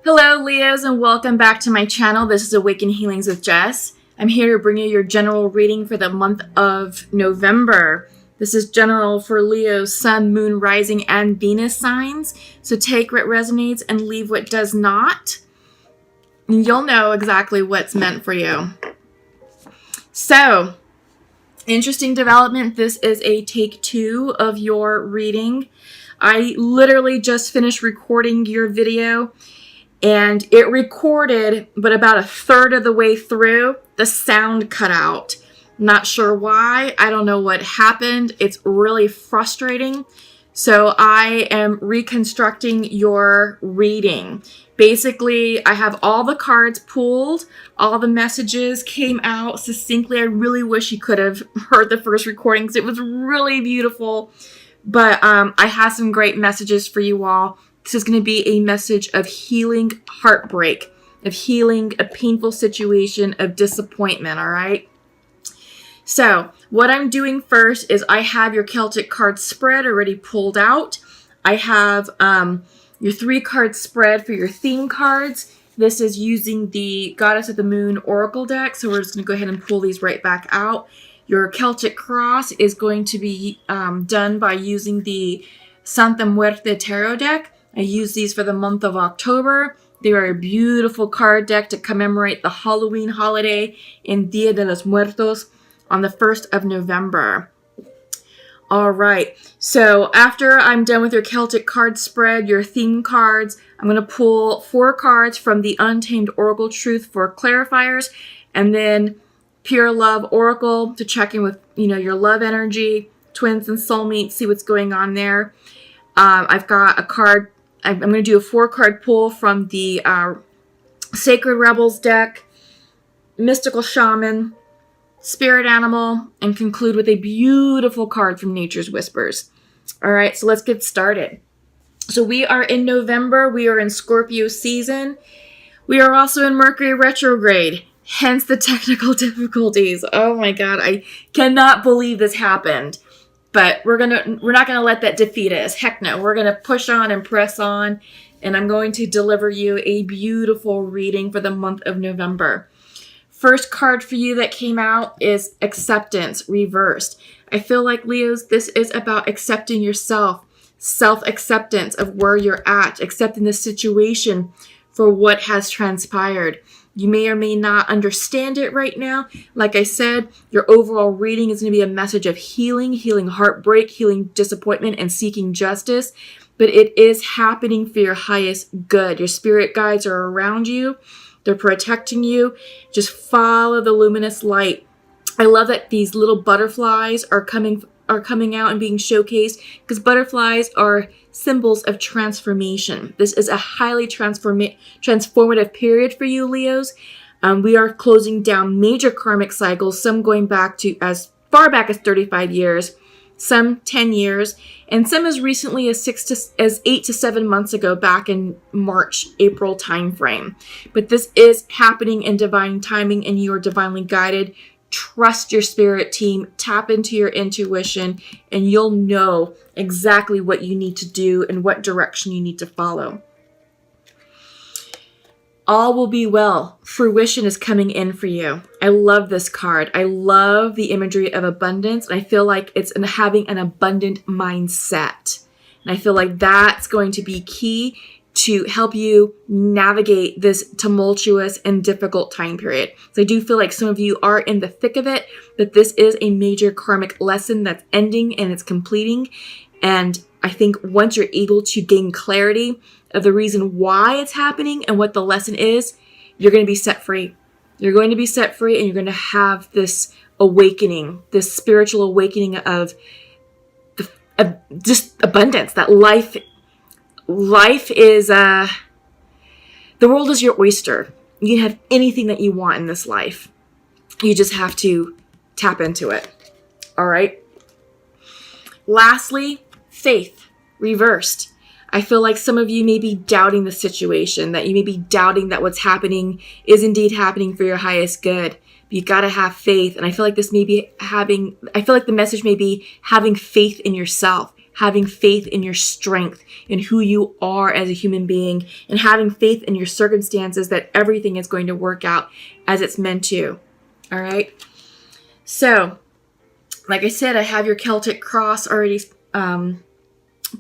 Hello, Leos, and welcome back to my channel. This is Awaken Healings with Jess. I'm here to bring you your general reading for the month of November. This is general for Leo's Sun, Moon, Rising, and Venus signs. So take what resonates and leave what does not. You'll know exactly what's meant for you. So, interesting development. This is a take 2 of your reading. I literally just finished recording your video. And it recorded, but about a third of the way through, the sound cut out. Not sure why. I don't know what happened. It's really frustrating. So I am reconstructing your reading. Basically, I have all the cards pulled. All the messages came out succinctly. I really wish you could have heard the first recording because it was really beautiful. But I have some great messages for you all. This is going to be a message of healing heartbreak, of healing a painful situation, of disappointment, all right? So what I'm doing first is I have your Celtic card spread already pulled out. I have your 3-card spread for your theme cards. This is using the Goddess of the Moon Oracle deck, so we're just going to go ahead and pull these right back out. Your Celtic cross is going to be done by using the Santa Muerte Tarot deck. I use these for the month of October. They are a beautiful card deck to commemorate the Halloween holiday in Dia de los Muertos on the 1st of November. All right, so after I'm done with your Celtic card spread, your theme cards, I'm going to pull 4 cards from the Untamed Oracle Truth for clarifiers, and then Pure Love Oracle to check in with, your love energy, twins and soulmates, see what's going on there. I've got a card. I'm going to do a 4-card pull from the Sacred Rebels deck, Mystical Shaman, Spirit Animal, and conclude with a beautiful card from Nature's Whispers. All right, so let's get started. So we are in November. We are in Scorpio season. We are also in Mercury retrograde, hence the technical difficulties. Oh my God, I cannot believe this happened. But we're not gonna let that defeat us. Heck no, we're gonna push on and press on, and I'm going to deliver you a beautiful reading for the month of November. First card for you that came out is Acceptance Reversed. I feel like, Leos, this is about accepting yourself, self-acceptance of where you're at, accepting the situation for what has transpired. You may or may not understand it right now. Like I said, your overall reading is going to be a message of healing heartbreak, healing disappointment, and seeking justice. But it is happening for your highest good. Your spirit guides are around you. They're protecting you. Just follow the luminous light. I love that these little butterflies are coming out and being showcased because butterflies are symbols of transformation. This is a highly transformative period for you, Leos. We are closing down major karmic cycles, some going back to as far back as 35 years, some 10 years, and some as recently as 8 to 7 months ago, back in March, April timeframe. But this is happening in divine timing, and you are divinely guided. Trust your spirit team, tap into your intuition, and you'll know exactly what you need to do and what direction you need to follow. All will be well. Fruition is coming in for you. I love this card. I love the imagery of abundance, and I feel like it's in having an abundant mindset. And I feel like that's going to be key to help you navigate this tumultuous and difficult time period. So I do feel like some of you are in the thick of it, but this is a major karmic lesson that's ending and it's completing. And I think once you're able to gain clarity of the reason why it's happening and what the lesson is, you're going to be set free. You're going to be set free, and you're going to have this awakening, this spiritual awakening of just abundance, that life is, the world is your oyster. You can have anything that you want in this life. You just have to tap into it. All right. Lastly, faith reversed. I feel like some of you may be doubting the situation, that you may be doubting that what's happening is indeed happening for your highest good. But you got to have faith. And I feel like the message may be having faith in yourself, having faith in your strength, in who you are as a human being, and having faith in your circumstances that everything is going to work out as it's meant to. All right. So, like I said, I have your Celtic cross already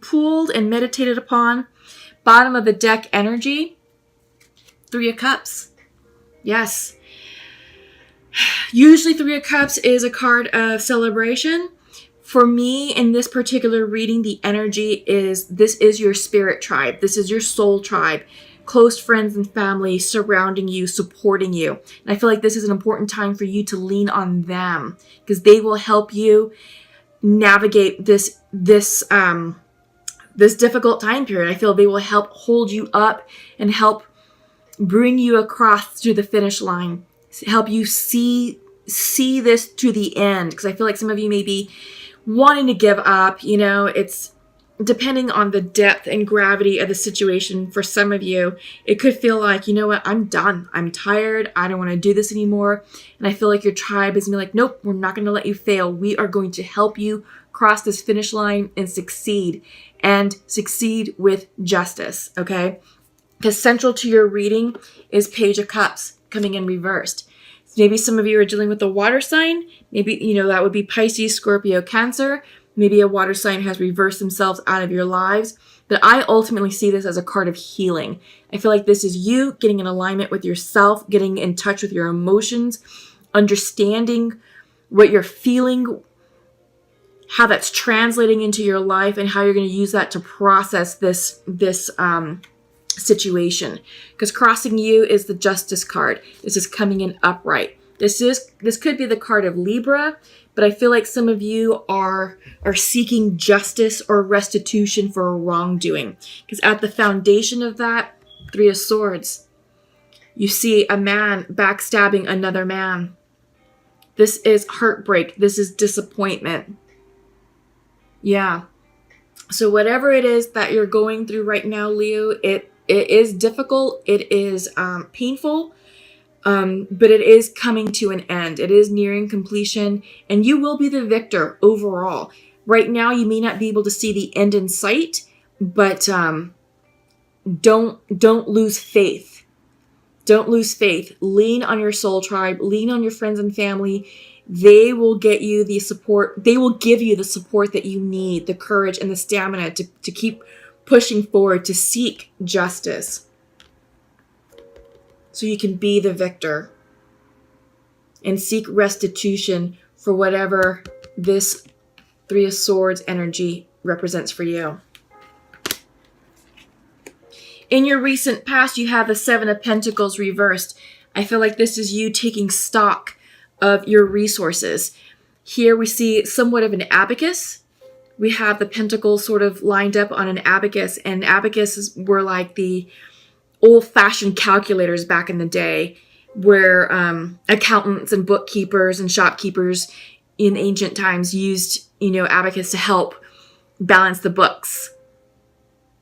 pooled and meditated upon. Bottom of the deck energy, 3 of Cups. Yes. Usually 3 of Cups is a card of celebration. For me, in this particular reading, the energy is, this is your spirit tribe. This is your soul tribe. Close friends and family surrounding you, supporting you. And I feel like this is an important time for you to lean on them, because they will help you navigate this difficult time period. I feel they will help hold you up and help bring you across to the finish line, help you see this to the end. Because I feel like some of you may be wanting to give up. You know, it's depending on the depth and gravity of the situation. For some of you, it could feel like, you know what, I'm done. I'm tired. I don't want to do this anymore. And I feel like your tribe is going to be like, nope, we're not going to let you fail. We are going to help you cross this finish line and succeed with justice. Okay. Because central to your reading is Page of Cups coming in reversed. So maybe some of you are dealing with a water sign. Maybe, you know, that would be Pisces, Scorpio, Cancer. Maybe a water sign has reversed themselves out of your lives. But I ultimately see this as a card of healing. I feel like this is you getting in alignment with yourself, getting in touch with your emotions, understanding what you're feeling, how that's translating into your life, and how you're going to use that to process this situation. Because crossing you is the Justice card. This is coming in upright. This could be the card of Libra, but I feel like some of you are seeking justice or restitution for a wrongdoing. Because at the foundation of that, 3 of Swords, you see a man backstabbing another man. This is heartbreak. This is disappointment. Yeah. So whatever it is that you're going through right now, Leo, it is difficult. It is painful. But it is coming to an end. It is nearing completion, and you will be the victor overall. Right now, you may not be able to see the end in sight, but don't lose faith. Don't lose faith. Lean on your soul tribe. Lean on your friends and family. They will get you the support. They will give you the support that you need, the courage and the stamina to keep pushing forward, to seek justice, so you can be the victor and seek restitution for whatever this 3 of Swords energy represents for you. In your recent past, you have the 7 of Pentacles reversed. I feel like this is you taking stock of your resources. Here we see somewhat of an abacus. We have the pentacles sort of lined up on an abacus, and abacuses were like the old-fashioned calculators back in the day, where accountants and bookkeepers and shopkeepers in ancient times used, you know, abacus to help balance the books,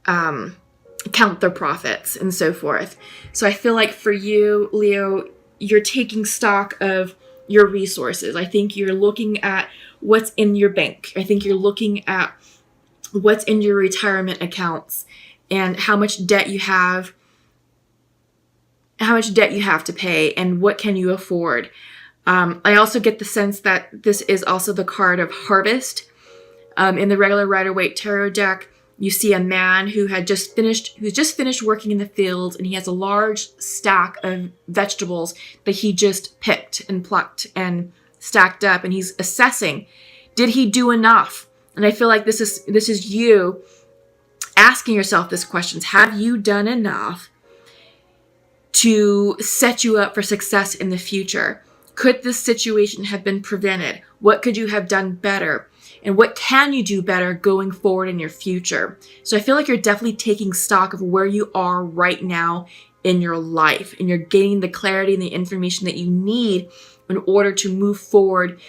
count their profits, and so forth. So I feel like for you, Leo, you're taking stock of your resources. I think you're looking at what's in your bank. I think you're looking at what's in your retirement accounts and how much debt you have to pay, and what can you afford. I also get the sense that this is also the card of harvest. In the regular Rider-Waite tarot deck, you see a man who's just finished working in the fields, and he has a large stack of vegetables that he just picked and plucked and stacked up, and he's assessing, did he do enough? And I feel like this is you asking yourself this questions. Have you done enough to set you up for success in the future? Could this situation have been prevented? What could you have done better? And what can you do better going forward in your future? So I feel like you're definitely taking stock of where you are right now in your life, and you're gaining the clarity and the information that you need in order to move forward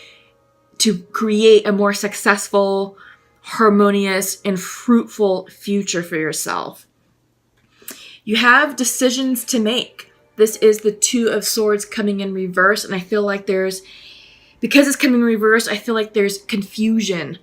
to create a more successful, harmonious, and fruitful future for yourself. You have decisions to make. This is the 2 of Swords coming in reverse, and I feel like because it's coming in reverse, I feel like there's confusion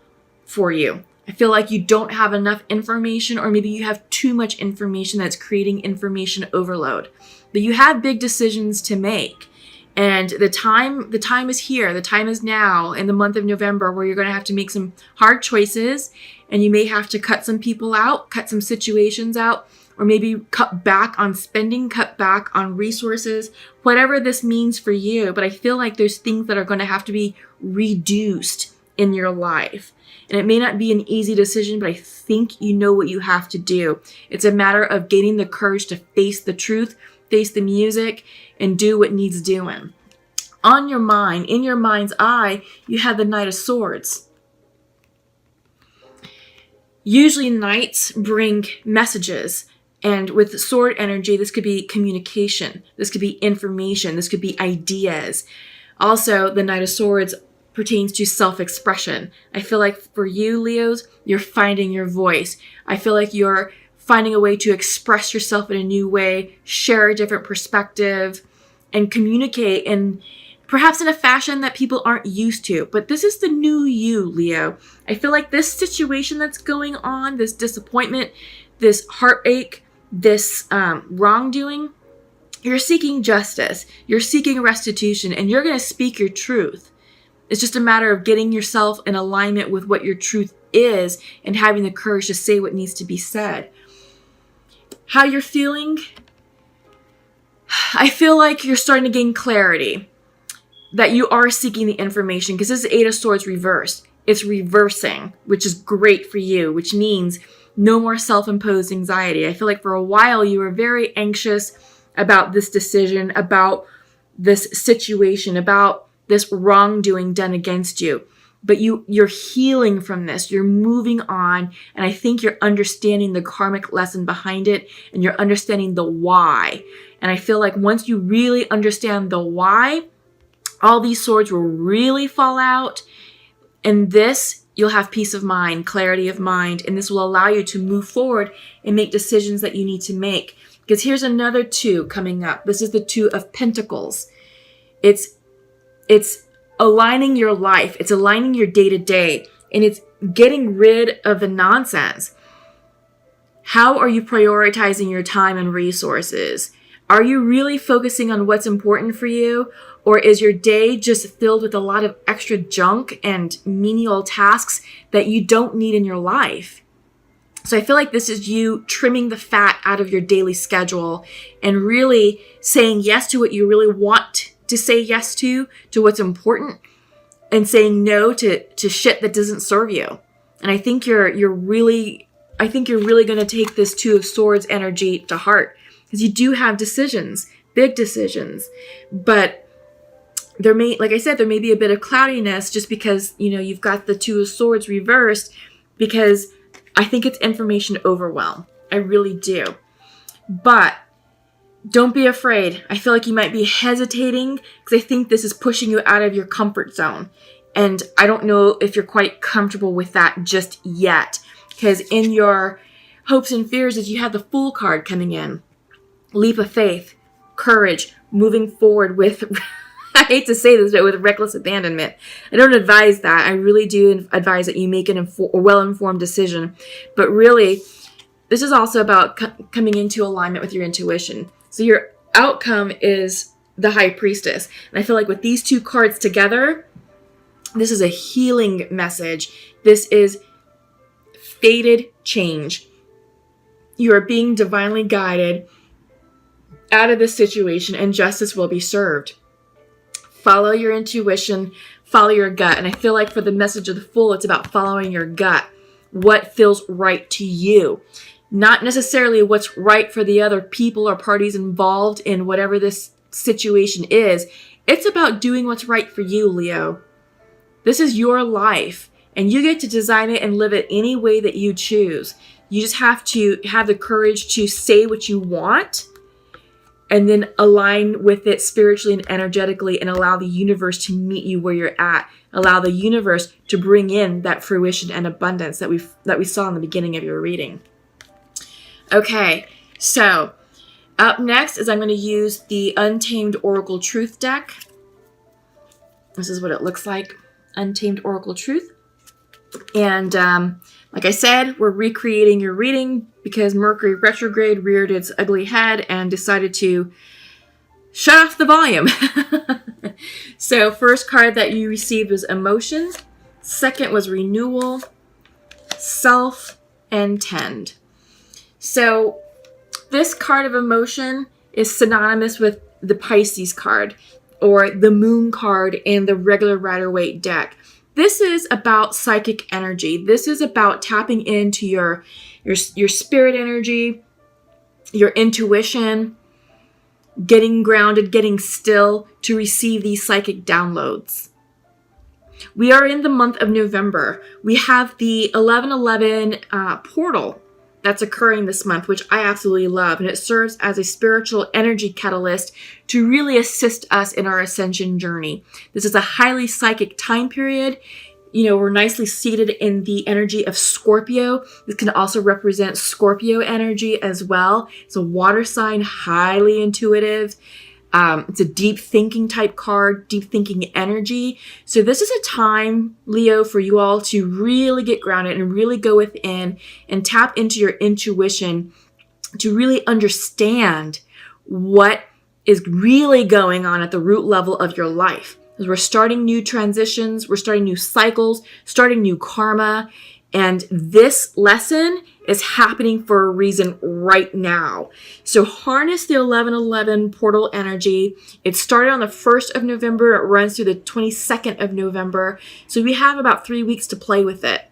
for you. I feel like you don't have enough information, or maybe you have too much information that's creating information overload. But you have big decisions to make. And the time is here. The time is now in the month of November, where you're going to have to make some hard choices, and you may have to cut some people out, cut some situations out, or maybe cut back on spending, cut back on resources, whatever this means for you. But I feel like there's things that are going to have to be reduced in your life. And it may not be an easy decision, but I think you know what you have to do. It's a matter of gaining the courage to face the truth, face the music, and do what needs doing. On your mind, in your mind's eye, you have the Knight of Swords. Usually knights bring messages. And with sword energy, this could be communication. This could be information. This could be ideas. Also, the Knight of Swords pertains to self-expression. I feel like for you, Leos, you're finding your voice. I feel like you're finding a way to express yourself in a new way, share a different perspective, and communicate in perhaps in a fashion that people aren't used to. But this is the new you, Leo. I feel like this situation that's going on, this disappointment, this heartache, this wrongdoing, you're seeking justice, you're seeking restitution, and you're going to speak your truth. It's just a matter of getting yourself in alignment with what your truth is and having the courage to say what needs to be said. How you're feeling? I feel like you're starting to gain clarity, that you are seeking the information, because this is Eight of Swords reversed. It's reversing, which is great for you, which means no more self-imposed anxiety. I feel like for a while you were very anxious about this decision, about this situation, about this wrongdoing done against you. But you're healing from this. You're moving on. And I think you're understanding the karmic lesson behind it, and you're understanding the why. And I feel like once you really understand the why, all these swords will really fall out. And this, you'll have peace of mind, clarity of mind, and this will allow you to move forward and make decisions that you need to make. Because here's another two coming up. This is the Two of Pentacles. It's aligning your life. It's aligning your day-to-day, and it's getting rid of the nonsense. How are you prioritizing your time and resources? Are you really focusing on what's important for you? Or is your day just filled with a lot of extra junk and menial tasks that you don't need in your life? So I feel like this is you trimming the fat out of your daily schedule and really saying yes to what you really want to say yes to what's important, and saying no to shit that doesn't serve you. And I think you're really going to take this Two of Swords energy to heart, because you do have decisions, big decisions, but there may be a bit of cloudiness just because, you've got the Two of Swords reversed, because I think it's information overwhelm. I really do. But don't be afraid. I feel like you might be hesitating because I think this is pushing you out of your comfort zone. And I don't know if you're quite comfortable with that just yet, because in your hopes and fears is you have the Fool card coming in. Leap of faith, courage, moving forward with... I hate to say this, but with reckless abandonment. I don't advise that. I really do advise that you make a well-informed decision. But really, this is also about coming into alignment with your intuition. So your outcome is the High Priestess. And I feel like with these two cards together, this is a healing message. This is fated change. You are being divinely guided out of this situation, and justice will be served. Follow your intuition, follow your gut. And I feel like for the message of the Fool, it's about following your gut. What feels right to you. Not necessarily what's right for the other people or parties involved in whatever this situation is. It's about doing what's right for you, Leo. This is your life, and you get to design it and live it any way that you choose. You just have to have the courage to say what you want, and then align with it spiritually and energetically, and allow the universe to meet you where you're at. Allow the universe to bring in that fruition and abundance that we saw in the beginning of your reading. Okay, so up next is I'm going to use the Untamed Oracle Truth deck. This is what it looks like, Untamed Oracle Truth. And Like I said, we're recreating your reading because Mercury retrograde reared its ugly head and decided to shut off the volume. So first card that you received was emotions. Second was renewal, self, and tend. So this card of emotion is synonymous with the Pisces card or the moon card in the regular Rider-Waite deck. This is about psychic energy. This is about tapping into your spirit energy, your intuition, getting grounded, getting still to receive these psychic downloads. We are in the month of November. We have the 1111 portal that's occurring this month, which I absolutely love. And it serves as a spiritual energy catalyst to really assist us in our ascension journey. This is a highly psychic time period. You know, we're nicely seated in the energy of Scorpio. This can also represent Scorpio energy as well. It's a water sign, highly intuitive. It's a deep thinking type card, deep thinking energy. So this is a time, Leo, for you all to really get grounded and really go within and tap into your intuition to really understand what is really going on at the root level of your life. Because we're starting new transitions, we're starting new cycles, starting new karma. And this lesson is happening for a reason right now. So harness the 1111 portal energy. It started on the 1st of November. It runs through the 22nd of November. So we have about 3 weeks to play with it.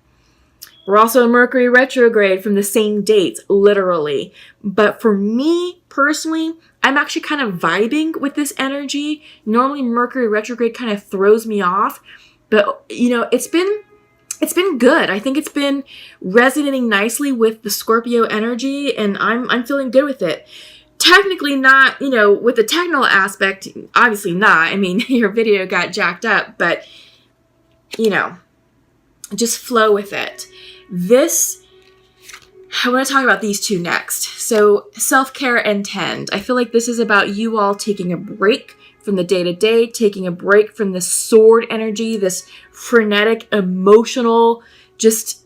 We're also in Mercury retrograde from the same dates, literally. But for me personally, I'm actually kind of vibing with this energy. Normally Mercury retrograde kind of throws me off. But, you know, it's been good. I think it's been resonating nicely with the Scorpio energy, and I'm feeling good with it. Technically not, you know, with the technical aspect, obviously not. I mean, your video got jacked up, but, you know, just flow with it. I want to talk about these two next. So self-care and tend. I feel like this is about you all taking a break from the day-to-day, taking a break from the sword energy, this frenetic, emotional, just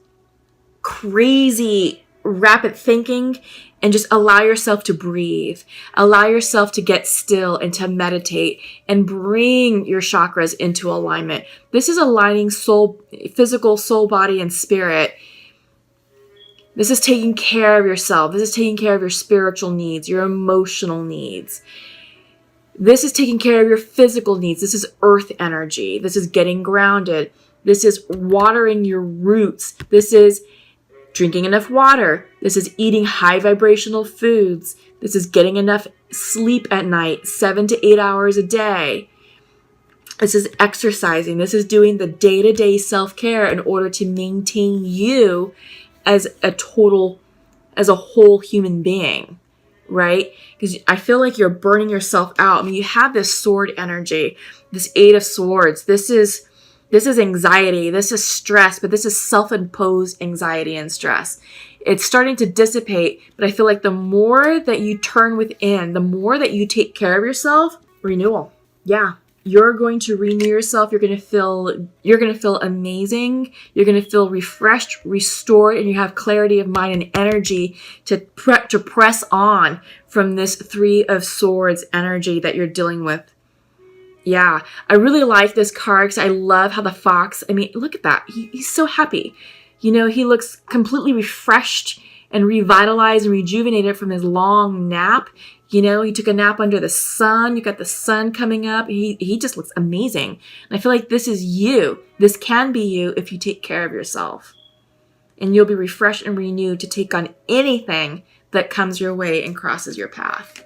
crazy, rapid thinking, and just allow yourself to breathe. Allow yourself to get still and to meditate and bring your chakras into alignment. This is aligning soul, physical, soul, body, and spirit. This is taking care of yourself. This is taking care of your spiritual needs, your emotional needs. This is taking care of your physical needs. This is earth energy. This is getting grounded. This is watering your roots. This is drinking enough water. This is eating high vibrational foods. This is getting enough sleep at night, 7 to 8 hours a day. This is exercising. This is doing the day-to-day self-care in order to maintain you as a whole human being. Right? Because I feel like you're burning yourself out. I mean, you have this sword energy, this 8 of Swords. This is anxiety. This is stress, but this is self-imposed anxiety and stress. It's starting to dissipate, but I feel like the more that you turn within, the more that you take care of yourself, renewal. Yeah. You're going to renew yourself. You're going to feel amazing. You're going to feel refreshed, restored, and you have clarity of mind and energy to press on from this 3 of Swords energy that you're dealing with. Yeah, I really like this card because I love how the fox, I mean, look at that. He's so happy. You know, he looks completely refreshed and revitalized and rejuvenated from his long nap. You know, he took a nap under the sun. You got the sun coming up. He just looks amazing. And I feel like this is you. This can be you if you take care of yourself. And you'll be refreshed and renewed to take on anything that comes your way and crosses your path.